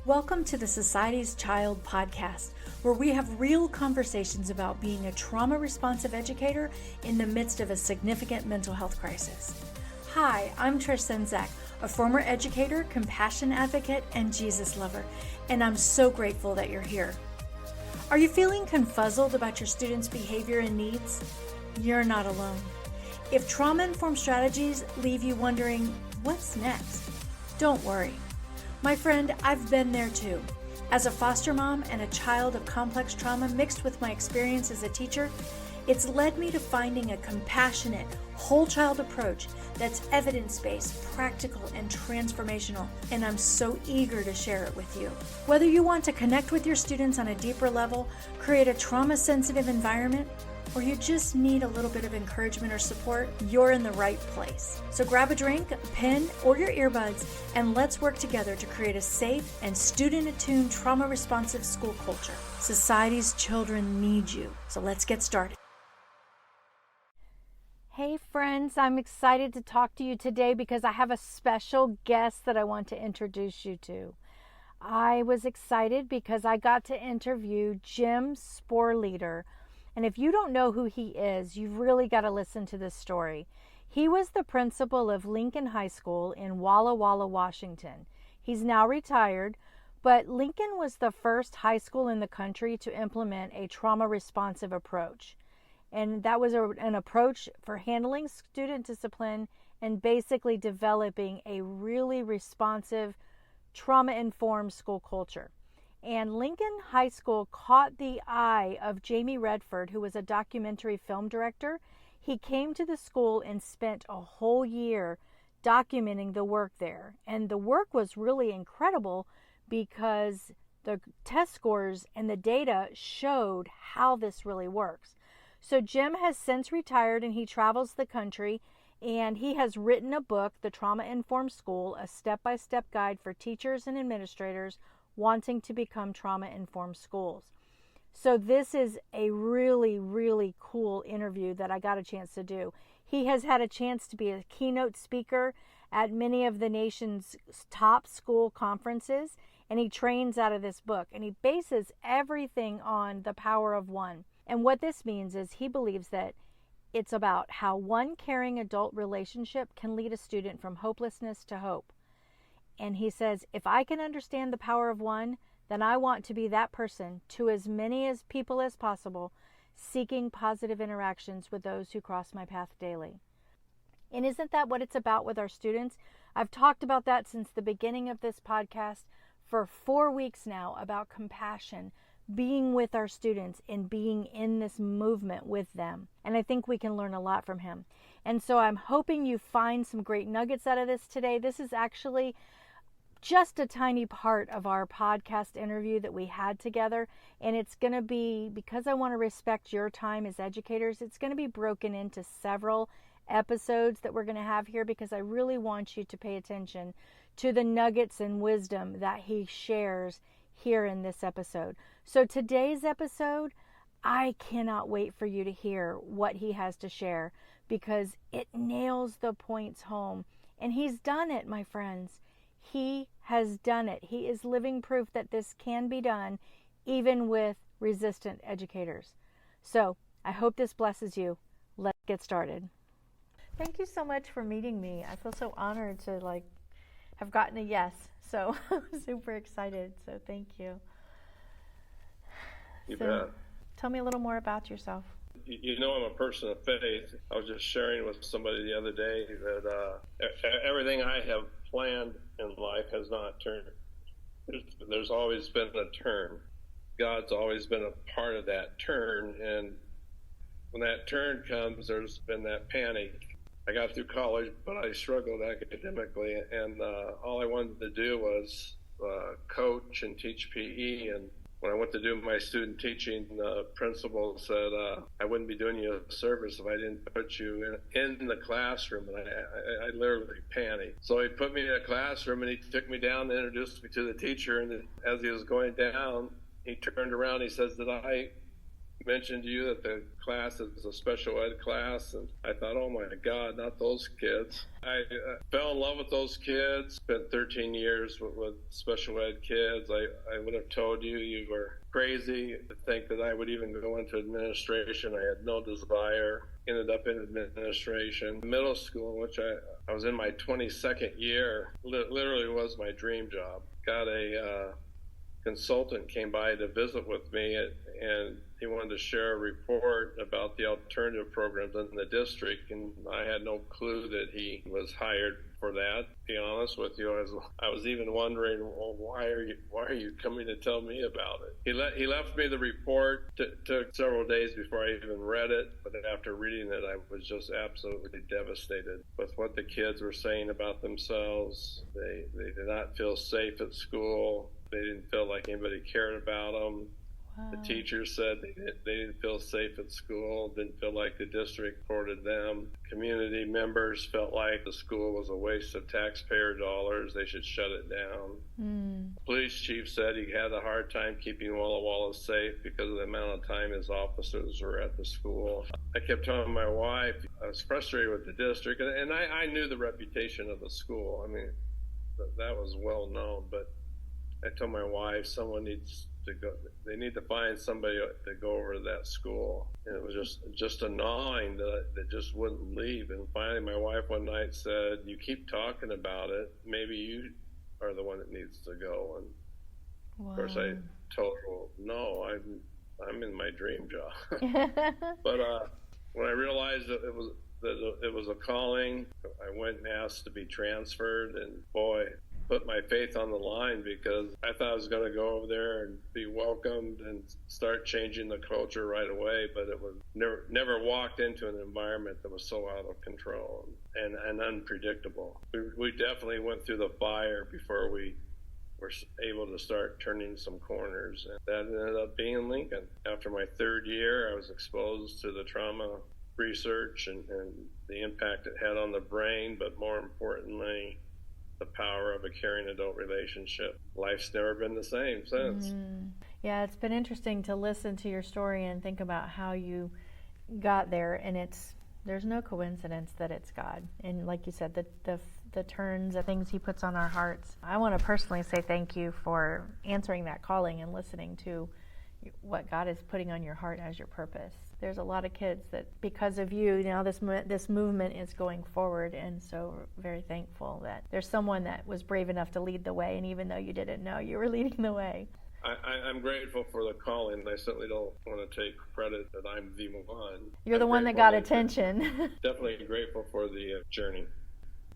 Welcome to the Society's Child podcast, where we have real conversations about being a trauma-responsive educator in the midst of a significant mental health crisis. Hi, I'm Trish Senzak, a former educator, compassion advocate, and Jesus lover, and I'm so grateful that you're here. Are you feeling confuzzled about your students' behavior and needs? You're not alone. If trauma-informed strategies leave you wondering, what's next? Don't worry. My friend, I've been there too. As a foster mom and a child of complex trauma mixed with my experience as a teacher, it's led me to finding a compassionate, whole child approach that's evidence-based, practical, and transformational, and I'm so eager to share it with you. Whether you want to connect with your students on a deeper level, create a trauma-sensitive environment, or you just need a little bit of encouragement or support, you're in the right place. So grab a drink, a pen, or your earbuds, and let's work together to create a safe and student-attuned trauma-responsive school culture. Society's children need you, so let's get started. Hey friends, I'm excited to talk to you today because I have a special guest that I want to introduce you to. I was excited because I got to interview Jim Sporleder. And if you don't know who he is, you've really got to listen to this story. He was the principal of Lincoln High School in Walla Walla, Washington. He's now retired, but Lincoln was the first high school in the country to implement a trauma-responsive approach. And that was an approach for handling student discipline and basically developing a really responsive, trauma-informed school culture. And Lincoln High School caught the eye of Jamie Redford, who was a documentary film director. He came to the school and spent a whole year documenting the work there. And the work was really incredible because the test scores and the data showed how this really works. So Jim has since retired and he travels the country, and he has written a book, The Trauma-Informed School, a step-by-step guide for teachers and administrators wanting to become trauma-informed schools. So this is a really, really cool interview that I got a chance to do. He has had a chance to be a keynote speaker at many of the nation's top school conferences, and he trains out of this book, and he bases everything on the power of one. And what this means is he believes that it's about how one caring adult relationship can lead a student from hopelessness to hope. And he says, if I can understand the power of one, then I want to be that person to as many as people as possible, seeking positive interactions with those who cross my path daily. And isn't that what it's about with our students? I've talked about that since the beginning of this podcast for 4 weeks now, about compassion, being with our students and being in this movement with them. And I think we can learn a lot from him. And so I'm hoping you find some great nuggets out of this today. This is actually just a tiny part of our podcast interview that we had together, and it's going to be, because I want to respect your time as educators, it's going to be broken into several episodes that we're going to have here, because I really want you to pay attention to the nuggets and wisdom that he shares here in this episode. So today's episode, I cannot wait for you to hear what he has to share, because it nails the points home. And he's done it, my friends. He has done it. He is living proof that this can be done, even with resistant educators. So I hope this blesses you. Let's get started. Thank you so much for meeting me. I feel so honored to have gotten a yes. So I'm super excited. So thank you. You bet. Tell me a little more about yourself. You know, I'm a person of faith. I was just sharing with somebody the other day that everything I have planned in life has not turned. There's always been a turn. God's always been a part of that turn, and when that turn comes, there's been that panic. I got through college, but I struggled academically, and all I wanted to do was coach and teach PE. And when I went to do my student teaching, the principal said, I wouldn't be doing you a service if I didn't put you in the classroom. And I literally panicked. So he put me in a classroom, and he took me down and introduced me to the teacher. And as he was going down, he turned around, he says, did I mentioned to you that the class is a special ed class, and I thought, oh my God, not those kids. I fell in love with those kids, spent 13 years with special ed kids. I would have told you you were crazy to think that I would even go into administration. I had no desire. Ended up in administration. Middle school, which I was in my 22nd year, literally was my dream job. Got a consultant came by to visit with me, and he wanted to share a report about the alternative programs in the district, and I had no clue that he was hired for that. To be honest with you, I was even wondering, well, why are you coming to tell me about it? He left me the report. Took several days before I even read it, but after reading it, I was just absolutely devastated with what the kids were saying about themselves. They did not feel safe at school. They didn't feel like anybody cared about them. Wow. The teachers said they didn't feel safe at school, didn't feel like the district supported them. Community members felt like the school was a waste of taxpayer dollars. They should shut it down. Police chief said he had a hard time keeping Walla Walla safe because of the amount of time his officers were at the school. I kept telling my wife I was frustrated with the district, and I knew the reputation of the school. I mean, that was well known, but I told my wife someone needs to go. They need to find somebody to go over to that school. And it was just a gnawing that just wouldn't leave. And finally, my wife one night said, "You keep talking about it. Maybe you are the one that needs to go." And wow. Of course, I told her, well, "No, I'm in my dream job." But when I realized that it was a calling, I went and asked to be transferred, and boy, put my faith on the line, because I thought I was going to go over there and be welcomed and start changing the culture right away, but it was never walked into an environment that was so out of control and unpredictable. We definitely went through the fire before we were able to start turning some corners, and that ended up being Lincoln. After my third year, I was exposed to the trauma research and the impact it had on the brain, but more importantly, the power of a caring adult relationship. Life's never been the same since. Yeah, it's been interesting to listen to your story and think about how you got there, and there's no coincidence that it's God. And like you said, the turns, the things He puts on our hearts. I want to personally say thank you for answering that calling and listening to what God is putting on your heart as your purpose. There's a lot of kids that, because of you, now this movement is going forward, and so very thankful that there's someone that was brave enough to lead the way, and even though you didn't know, you were leading the way. I'm grateful for the calling. I certainly don't want to take credit that I'm the one. You're the one that got attention. Definitely grateful for the journey.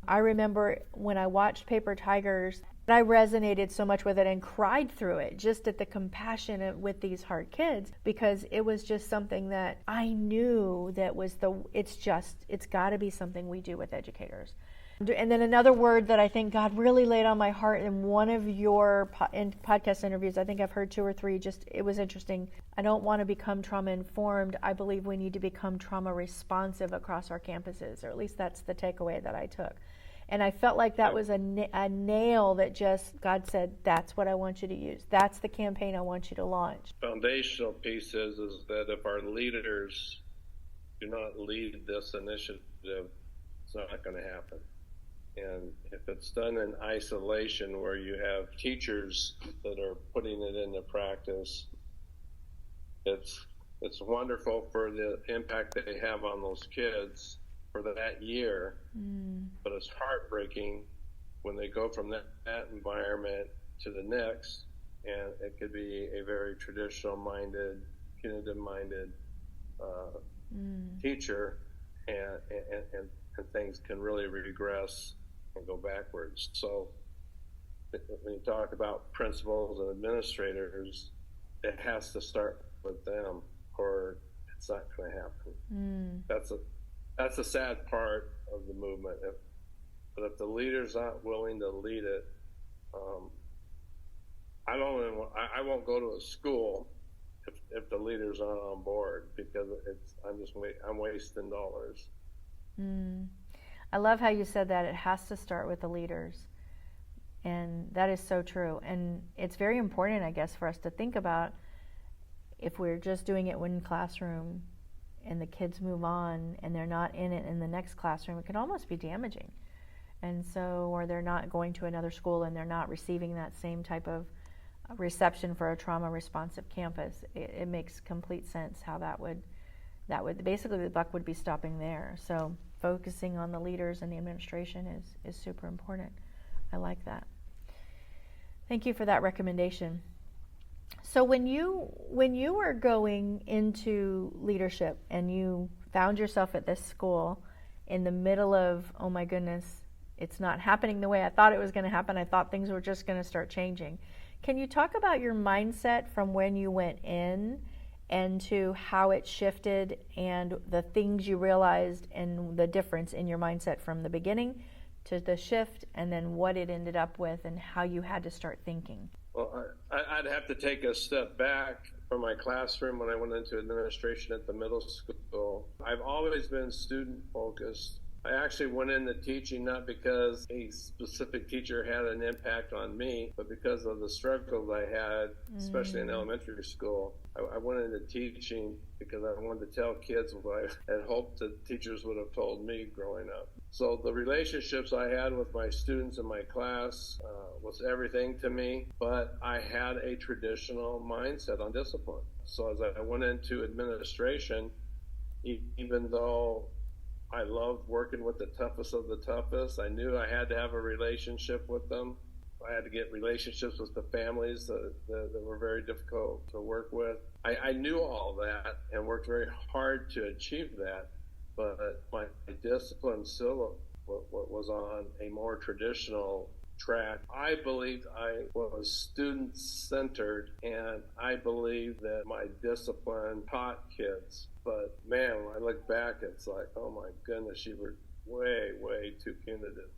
I remember when I watched Paper Tigers, I resonated so much with it and cried through it, just at the compassion with these hard kids, because it was just something that I knew that was it's got to be something we do with educators. And then another word that I think God really laid on my heart in one of your podcast interviews, I think I've heard 2 or 3, it was interesting. I don't want to become trauma informed. I believe we need to become trauma responsive across our campuses, or at least that's the takeaway that I took. And I felt like that was a nail that just, God said, that's what I want you to use. That's the campaign I want you to launch. Foundational piece is that if our leaders do not lead this initiative, it's not going to happen. And if it's done in isolation, where you have teachers that are putting it into practice, it's wonderful for the impact they have on those kids for that year, but it's heartbreaking when they go from that environment to the next, and it could be a very traditional-minded, punitive-minded teacher, and things can really regress and go backwards. So when you talk about principals and administrators, it has to start with them, or it's not going to happen. That's a sad part of the movement. But if the leaders aren't willing to lead it, I won't go to a school if the leaders aren't on board, because I'm wasting dollars. I love how you said that. It has to start with the leaders, and that is so true. And it's very important, I guess, for us to think about, if we're just doing it one classroom and the kids move on and they're not in it in the next classroom, it could almost be damaging. And so, or they're not going to another school and they're not receiving that same type of reception for a trauma responsive campus. It makes complete sense how that would basically the buck would be stopping there. So focusing on the leaders and the administration is super important. I like that. Thank you for that recommendation. So when you were going into leadership and you found yourself at this school in the middle of, oh my goodness, it's not happening the way I thought it was going to happen. I thought things were just going to start changing. Can you talk about your mindset from when you went in and to how it shifted and the things you realized and the difference in your mindset from the beginning to the shift, and then what it ended up with and how you had to start thinking? Well, I'd have to take a step back from my classroom when I went into administration at the middle school. I've always been student focused. I actually went into teaching not because a specific teacher had an impact on me, but because of the struggles I had, especially in elementary school. I went into teaching because I wanted to tell kids what I had hoped that teachers would have told me growing up. So the relationships I had with my students in my class was everything to me, but I had a traditional mindset on discipline. So as I went into administration, even though I loved working with the toughest of the toughest, I knew I had to have a relationship with them. I had to get relationships with the families that were very difficult to work with. I knew all that and worked very hard to achieve that, but my discipline still was on a more traditional track. I believed I was student-centered, and I believed that my discipline taught kids. But man, when I look back, it's like, oh my goodness, you were way, way too punitive.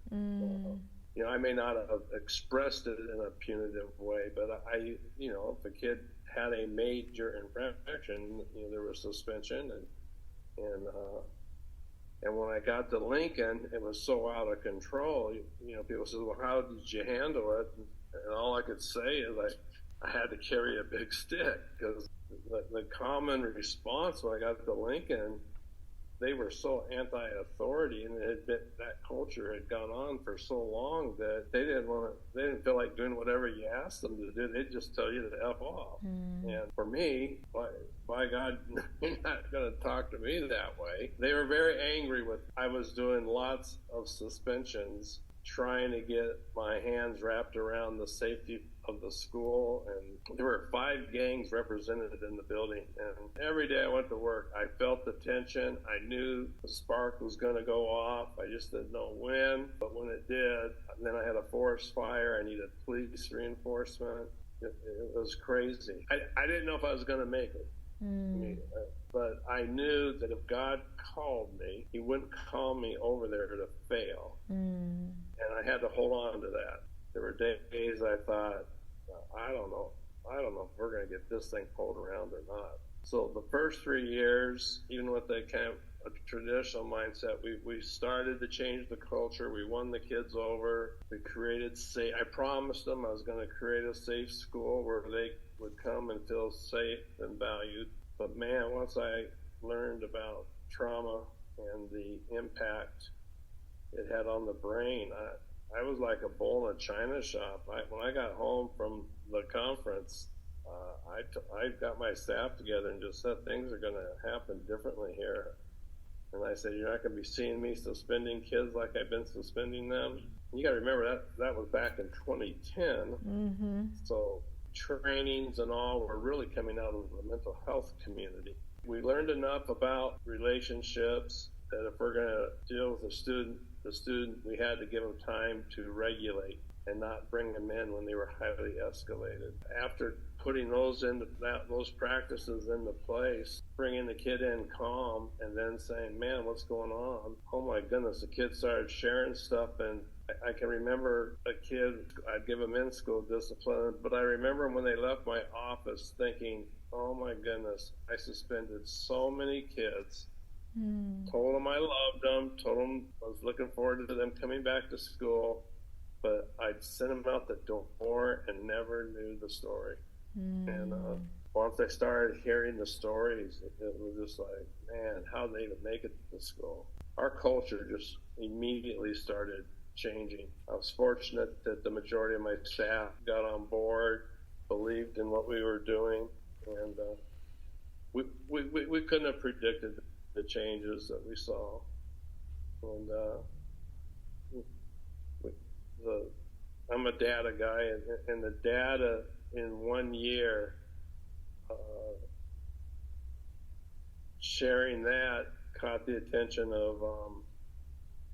I may not have expressed it in a punitive way, but if a kid had a major infraction, there was suspension, and when I got to Lincoln, it was so out of control. People said, well, how did you handle it? And all I could say is I had to carry a big stick, because the common response when I got to Lincoln, they were so anti-authority, and that culture had gone on for so long that they didn't feel like doing whatever you asked them to do. They'd just tell you to F off. And for me, by God, you're not going to talk to me that way. They were very angry I was doing lots of suspensions, trying to get my hands wrapped around the safety of the school, and there were 5 gangs represented in the building, and every day I went to work, I felt the tension. I knew the spark was going to go off. I just didn't know when, but when it did, then I had a forest fire. I needed police reinforcement. It was crazy. I didn't know if I was going to make it. But I knew that if God called me, he wouldn't call me over there to fail. And I had to hold on to that. There were days I thought, I don't know if we're going to get this thing pulled around or not. So the first 3 years, even with a kind of a traditional mindset, we started to change the culture. We won the kids over. We created I promised them I was going to create a safe school where they would come and feel safe and valued. But man, once I learned about trauma and the impact it had on the brain, I was like a bull in a china shop. When I got home from the conference, I got my staff together and just said, things are going to happen differently here. And I said, you're not going to be seeing me suspending kids like I've been suspending them. You got to remember that was back in 2010. So trainings and all were really coming out of the mental health community. We learned enough about relationships that if we're going to deal with the student, we had to give them time to regulate and not bring them in when they were highly escalated. After putting those practices into place, bringing the kid in calm, and then saying, man, what's going on? Oh my goodness, the kid started sharing stuff, and I can remember a kid, I'd give them in-school discipline, but I remember when they left my office thinking, oh my goodness, I suspended so many kids. Told them I loved them, told them I was looking forward to them coming back to school, but I'd send them out the door and never knew the story. And once I started hearing the stories, it was just like, man, how did they even make it to school? Our culture just immediately started changing. I was fortunate that the majority of my staff got on board, believed in what we were doing, and we couldn't have predicted the changes that we saw. And I'm a data guy, and the data in 1 year, sharing that caught the attention of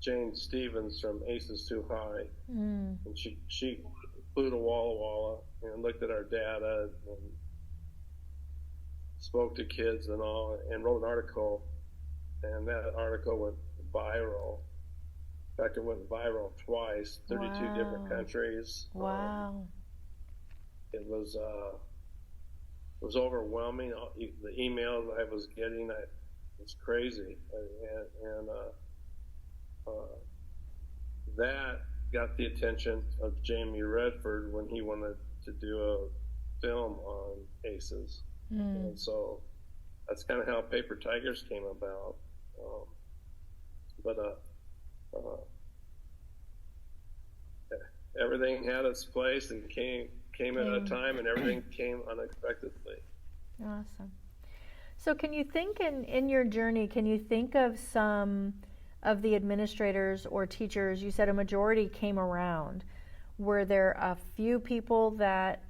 Jane Stevens from Aces Too High. And she flew to Walla Walla and looked at our data and spoke to kids and all, and wrote an article, and that article went viral. In fact, it went viral twice, 32 different countries. Wow. It was overwhelming. The emails I was getting, it was crazy, and that got the attention of Jamie Redford when he wanted to do a film on ACEs. And so that's kind of how Paper Tigers came about. Everything had its place and came at a time, and everything came unexpectedly. Awesome. So can you think in your journey, can you think of some of the administrators or teachers? You said a majority came around. Were there a few people that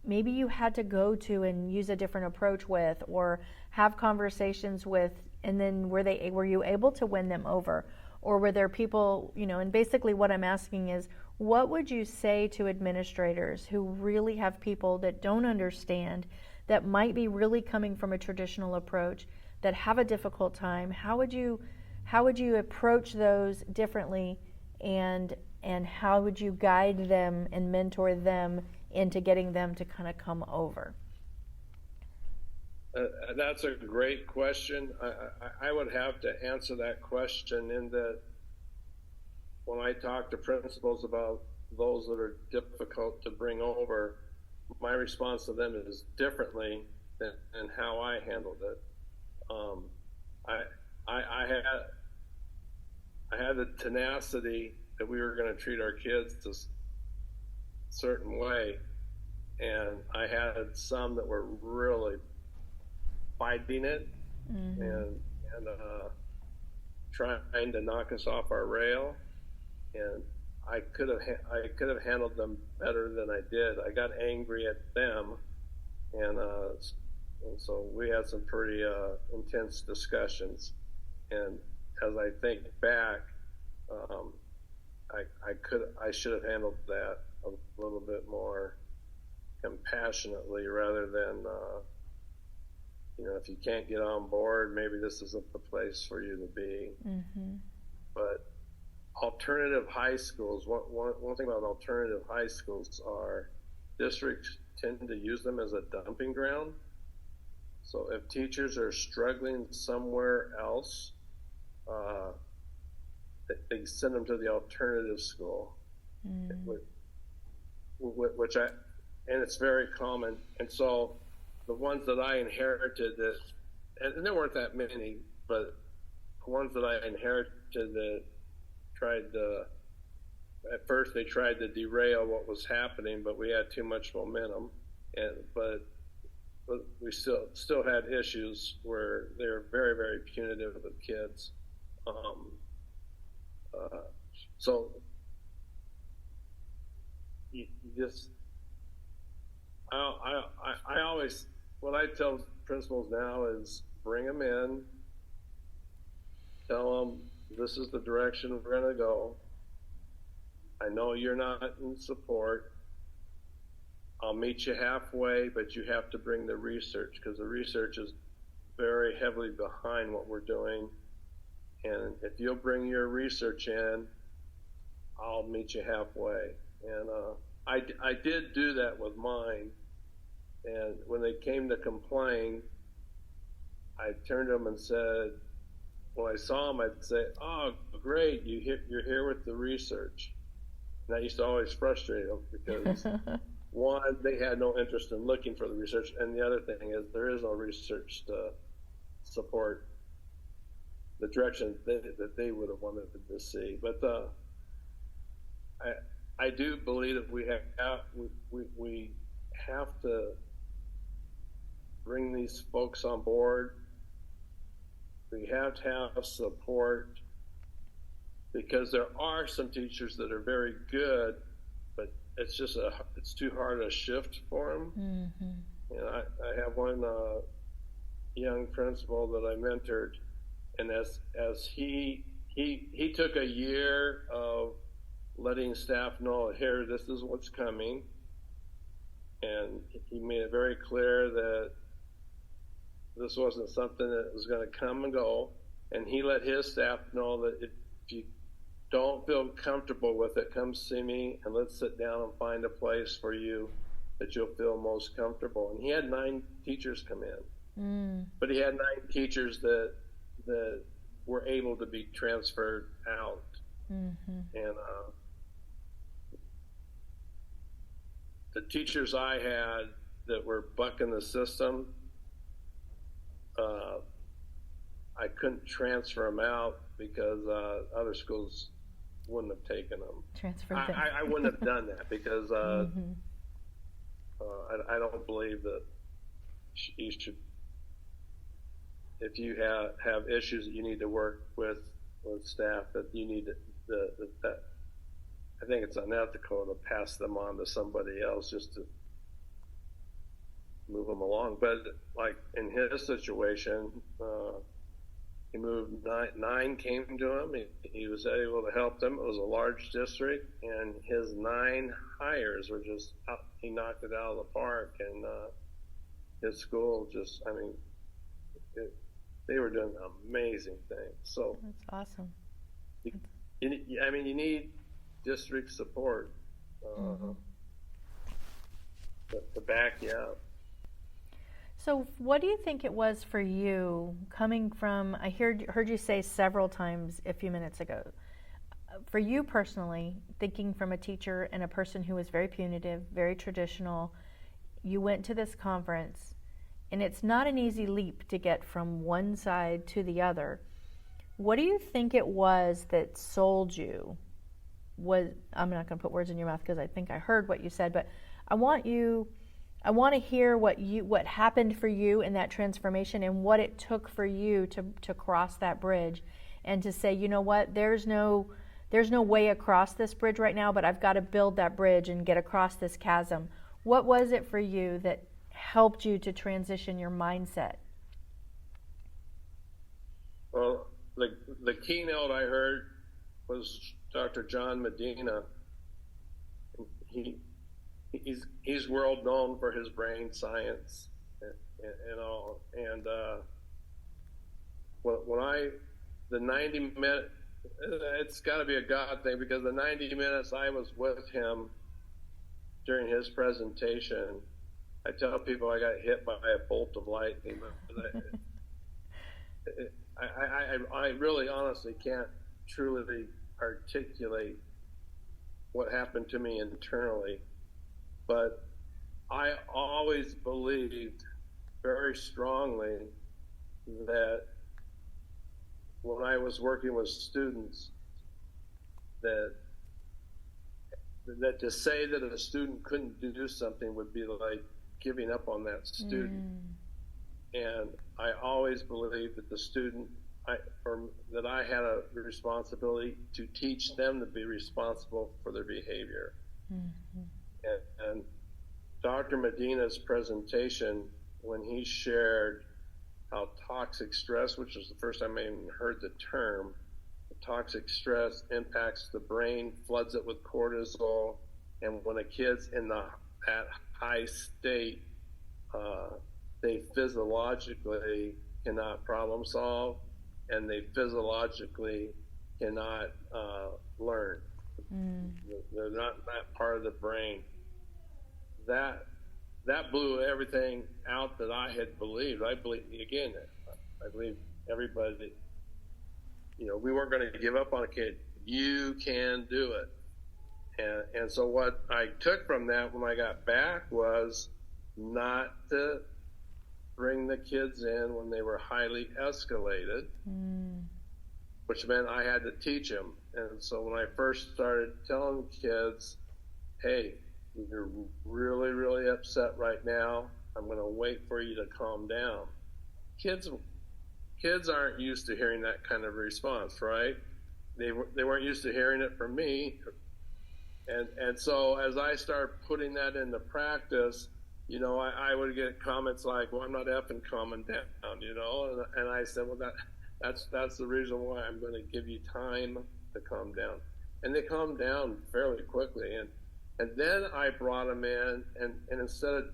maybe you had to go to and use a different approach with, or have conversations with, and then were you able to win them over? Or were there people, and basically what I'm asking is, what would you say to administrators who really have people that don't understand, that might be really coming from a traditional approach, that have a difficult time? How would you approach those differently, and how would you guide them and mentor them into getting them to kind of come over? That's a great question. I would have to answer that question in that when I talk to principals about those that are difficult to bring over, my response to them is differently than how I handled it. I had the tenacity that we were going to treat our kids a certain way, and I had some that were really fighting it and trying to knock us off our rail, and I could have handled them better than I did. I got angry at them, and so we had some pretty intense discussions. And as I think back, I should have handled that a little bit more compassionately, rather than if you can't get on board, maybe this isn't the place for you to be. But alternative high schools, one thing about alternative high schools are districts tend to use them as a dumping ground. So if teachers are struggling somewhere else, they send them to the alternative school, and it's very common. And so the ones that I inherited, and there weren't that many, but the ones that I inherited that at first they tried to derail what was happening, but we had too much momentum, but we still had issues where they were very, very punitive with kids. So you just, I always, what I tell principals now is bring them in, tell them this is the direction we're going to go. I know you're not in support. I'll meet you halfway, but you have to bring the research, because the research is very heavily behind what we're doing. And if you'll bring your research in, I'll meet you halfway. And I did do that with mine. And when they came to complain, I turned to them and said, when I saw them, I'd say, "Oh, great, you're here with the research." And that used to always frustrate them, because one, they had no interest in looking for the research, and the other thing is there is no research to support the direction that they would have wanted to see. But I do believe that we have to bring these folks on board. We have to have support, because there are some teachers that are very good, but it's too hard a shift for them. Mm-hmm. And I have one young principal that I mentored, and as he took a year of letting staff know, here, this is what's coming, and he made it very clear that this wasn't something that was going to come and go, and he let his staff know that if you don't feel comfortable with it, come see me, and let's sit down and find a place for you that you'll feel most comfortable. And he had 9 teachers come in, but he had 9 teachers that were able to be transferred out. Mm-hmm. And the teachers I had that were bucking the system, I couldn't transfer them out because other schools wouldn't have taken them. Transferred them. I wouldn't have done that because mm-hmm. I don't believe that you should. If you have issues that you need to work with staff, that you need that I think it's unethical to pass them on to somebody else just to move them along. But like in his situation, he moved 9 came to him. He was able to help them. It was a large district, and his 9 hires were just he knocked it out of the park. And his school just, they were doing amazing things. So that's awesome. You need district support mm-hmm. to back you up. So what do you think it was for you, coming from, I heard you say several times a few minutes ago, for you personally, thinking from a teacher and a person who was very punitive, very traditional, you went to this conference, and it's not an easy leap to get from one side to the other. What do you think it was that sold you? I'm not going to put words in your mouth because I think I heard what you said, but I want to hear what happened for you in that transformation and what it took for you to cross that bridge and to say, you know what, there's no way across this bridge right now, but I've got to build that bridge and get across this chasm. What was it for you that helped you to transition your mindset? Well, the keynote I heard was Dr. John Medina. He's world known for his brain science and all. And the 90-minute, it's got to be a God thing, because the 90 minutes I was with him during his presentation, I tell people I got hit by a bolt of lightning. I really honestly can't truly articulate what happened to me internally. But I always believed very strongly that when I was working with students, that to say that a student couldn't do something would be like giving up on that student. And I always believed that the student, that I had a responsibility to teach them to be responsible for their behavior. Mm-hmm. And Dr. Medina's presentation, when he shared how toxic stress, which was the first time I even heard the term, toxic stress impacts the brain, floods it with cortisol, and when a kid's in that high state, they physiologically cannot problem solve, and they physiologically cannot learn. They're not that part of the brain. That blew everything out that I had believed. I believe everybody, we weren't going to give up on a kid. You can do it. And so what I took from that when I got back was not to bring the kids in when they were highly escalated, which meant I had to teach them. And so when I first started telling kids, hey, you're really, really upset right now, I'm going to wait for you to calm down. Kids aren't used to hearing that kind of response, right? They weren't used to hearing it from me. And so as I started putting that into practice, I would get comments like, well, I'm not effing calming down, and I said, well, that's the reason why I'm going to give you time to calm down. And they calmed down fairly quickly. And then I brought them in, and instead of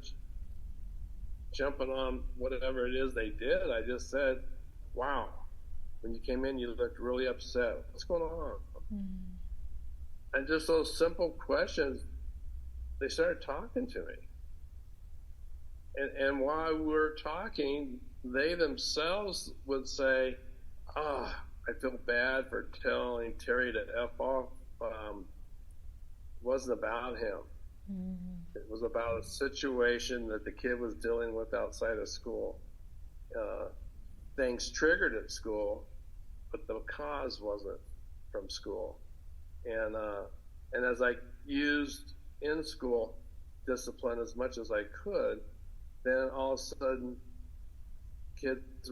jumping on whatever it is they did, I just said, wow, when you came in, you looked really upset. What's going on? And just those simple questions, they started talking to me. And while we were talking, they themselves would say, I feel bad for telling Terry to F off. It wasn't about him. It was about a situation that the kid was dealing with outside of school. Things triggered at school, but the cause wasn't from school. And as I used in school discipline as much as I could, then all of a sudden kids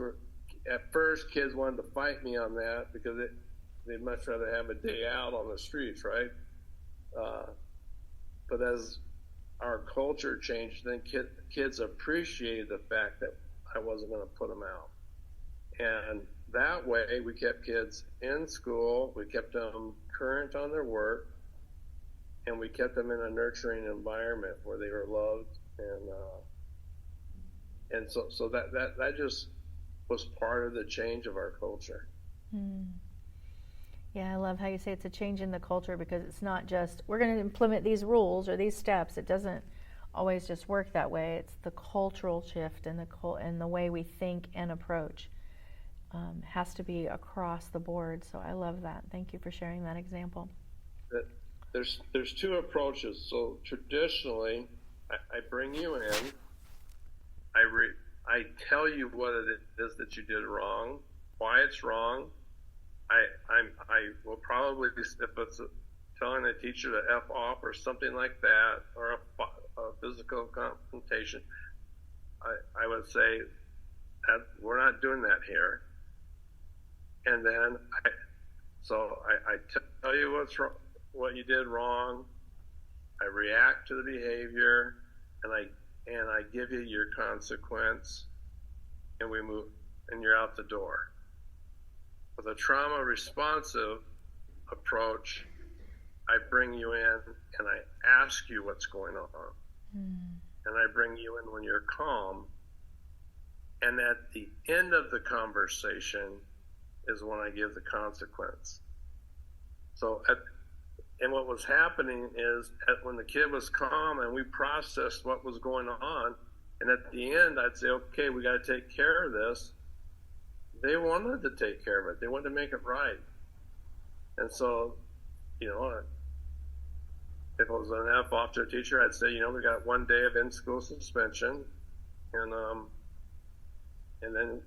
wanted to fight me on that because they'd much rather have a day out on the streets, right? But as our culture changed, then kids appreciated the fact that I wasn't going to put them out. And that way we kept kids in school, we kept them current on their work, and we kept them in a nurturing environment where they were loved. And so that just was part of the change of our culture. Yeah, I love how you say it's a change in the culture, because it's not just, we're going to implement these rules or these steps. It doesn't always just work that way. It's the cultural shift and the way we think and approach has to be across the board. So I love that. Thank you for sharing that example. There's two approaches. So traditionally, I bring you in, I tell you what it is that you did wrong, why it's wrong. I will probably, if it's telling a teacher to F off or something like that, or a physical confrontation, I would say that we're not doing that here. And then I tell you what's wrong, what you did wrong. I react to the behavior, and I give you your consequence, and we move, and you're out the door. With a trauma responsive approach, I bring you in and I ask you what's going on. And I bring you in when you're calm. And at the end of the conversation is when I give the consequence. So and what was happening is when the kid was calm and we processed what was going on, and at the end I'd say, okay, we got to take care of this. They wanted to take care of it. They wanted to make it right. And so, if it was an F off to a teacher, I'd say, we got 1 day of in-school suspension, and then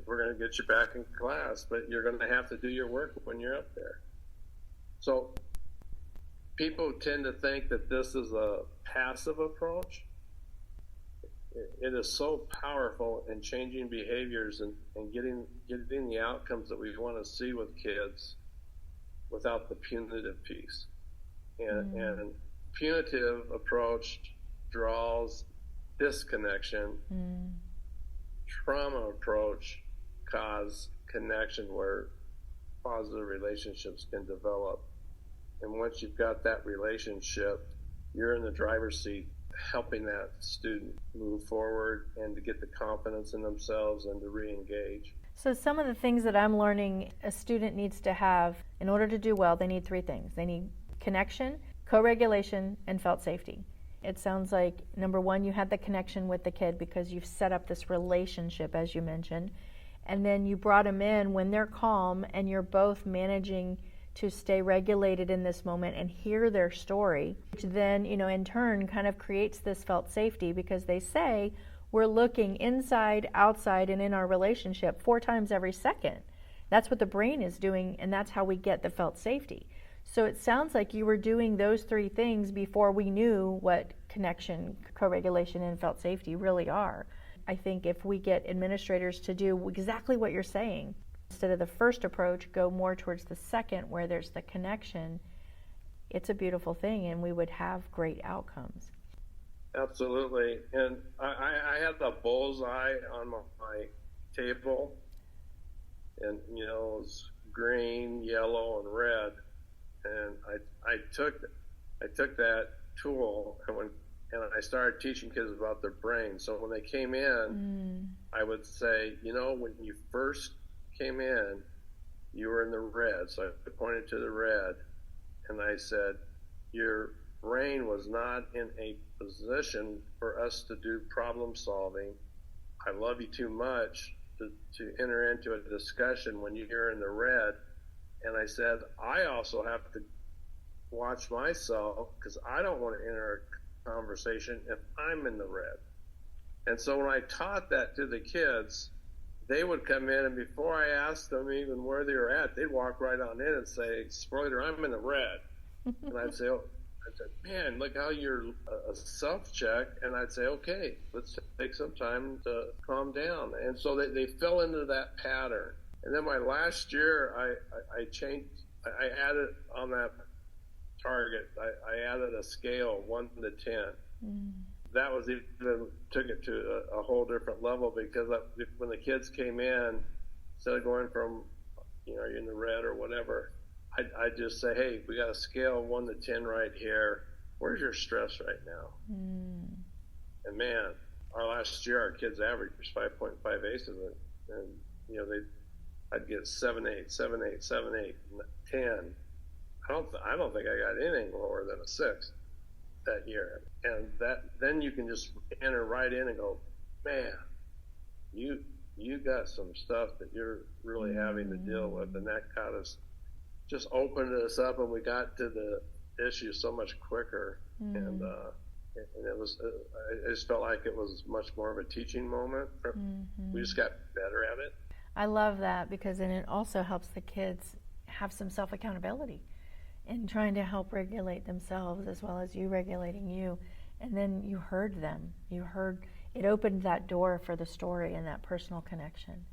we're going to get you back in class, but you're going to have to do your work when you're up there. So people tend to think that this is a passive approach. It is so powerful in changing behaviors and getting the outcomes that we want to see with kids without the punitive piece. And punitive approach draws disconnection. Trauma approach causes connection where positive relationships can develop. And once you've got that relationship, you're in the driver's seat, helping that student move forward and to get the confidence in themselves and to re-engage. So some of the things that I'm learning a student needs to have in order to do well, they need 3 things. They need connection, co-regulation, and felt safety. It sounds like, number 1, you had the connection with the kid because you've set up this relationship, as you mentioned, and then you brought them in when they're calm and you're both managing to stay regulated in this moment and hear their story, which then, in turn kind of creates this felt safety, because they say we're looking inside, outside, and in our relationship 4 times every second. That's what the brain is doing, and that's how we get the felt safety. So it sounds like you were doing those 3 things before we knew what connection, co-regulation, and felt safety really are. I think if we get administrators to do exactly what you're saying, instead of the first approach, go more towards the second where there's the connection, it's a beautiful thing, and we would have great outcomes. Absolutely. And I had the bullseye on my table, and it was green, yellow, and red. And I took that tool and I started teaching kids about their brain. So when they came in, I would say, when you first came in, you were in the red. So I pointed to the red, and I said, your brain was not in a position for us to do problem solving. I love you too much to enter into a discussion when you're in the red. And I said, I also have to watch myself, because I don't want to enter a conversation if I'm in the red. And so when I taught that to the kids, they would come in, and before I asked them even where they were at, they'd walk right on in and say, Sporleder, I'm in the red. And I'd say, man, look how you're a self-check. And I'd say, okay, let's take some time to calm down. And so they fell into that pattern. And then my last year, I changed, I added on that target, I added a scale 1 to 10. That was even, took it to a whole different level, because when the kids came in, instead of going from, are you in the red or whatever, I'd just say, hey, we got a scale 1 to 10 right here. Where's your stress right now? And man, our last year, our kids average was 5.5 aces, and I'd get 7, 8, 7, 8, 7, 8, 10. I don't think I got anything lower than a 6 that year. And then you can just enter right in and go, man, you got some stuff that you're really having to deal with. And that kind of just opened us up, and we got to the issue so much quicker. And it was, I just felt like it was much more of a teaching moment. We just got better at it. I love that, because then it also helps the kids have some self-accountability in trying to help regulate themselves, as well as you regulating you. And then you heard them. It opened that door for the story and that personal connection.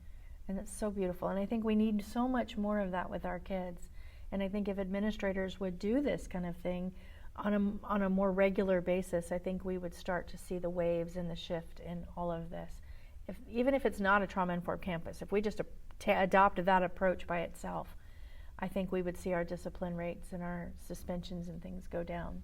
And it's so beautiful. And I think we need so much more of that with our kids. And I think if administrators would do this kind of thing on a more regular basis, I think we would start to see the waves and the shift in all of this. Even if it's not a trauma-informed campus, if we just adopt that approach by itself, I think we would see our discipline rates and our suspensions and things go down.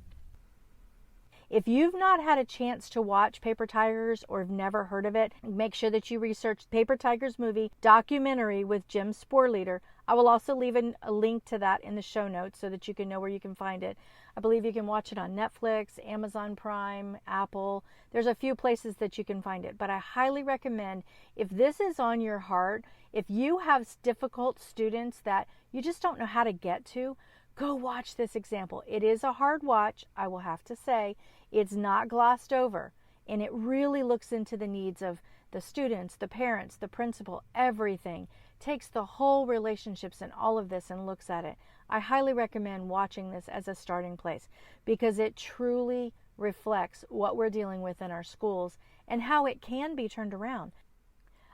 If you've not had a chance to watch Paper Tigers or have never heard of it, make sure that you research Paper Tigers movie documentary with Jim Sporleder. I will also leave a link to that in the show notes so that you can know where you can find it. I believe you can watch it on Netflix, Amazon Prime, Apple. There's a few places that you can find it, but I highly recommend, if this is on your heart, if you have difficult students that you just don't know how to get to, go watch this example. It is a hard watch, I will have to say. It's not glossed over, and it really looks into the needs of the students, the parents, the principal, everything. Takes the whole relationships and all of this and looks at it. I highly recommend watching this as a starting place, because it truly reflects what we're dealing with in our schools and how it can be turned around.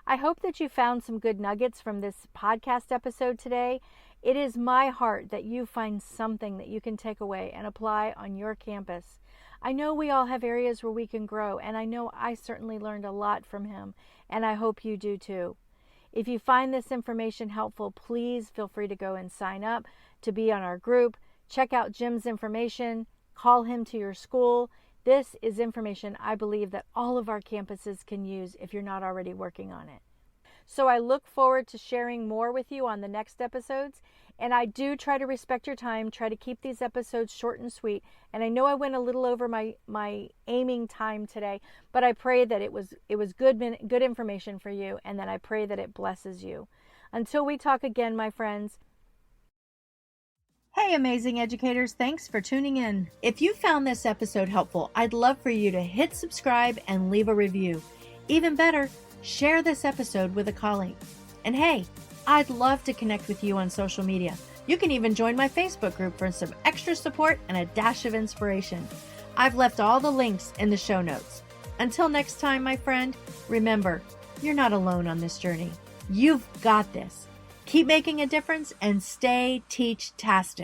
I hope that you found some good nuggets from this podcast episode today. It is my heart that you find something that you can take away and apply on your campus. I know we all have areas where we can grow, and I know I certainly learned a lot from him, and I hope you do too. If you find this information helpful, please feel free to go and sign up to be on our group. Check out Jim's information. Call him to your school. This is information I believe that all of our campuses can use if you're not already working on it. So I look forward to sharing more with you on the next episodes. And I do try to respect your time, try to keep these episodes short and sweet. And I know I went a little over my aiming time today, but I pray that it was good information for you, and that I pray that it blesses you. Until we talk again, my friends, Hey, amazing educators, thanks for tuning in. If you found this episode helpful, I'd love for you to hit subscribe and leave a review. Even better, share this episode with a colleague. And hey, I'd love to connect with you on social media. You can even join my Facebook group for some extra support and a dash of inspiration. I've left all the links in the show notes. Until next time, my friend, remember, you're not alone on this journey. You've got this. Keep making a difference and stay teach-tastic.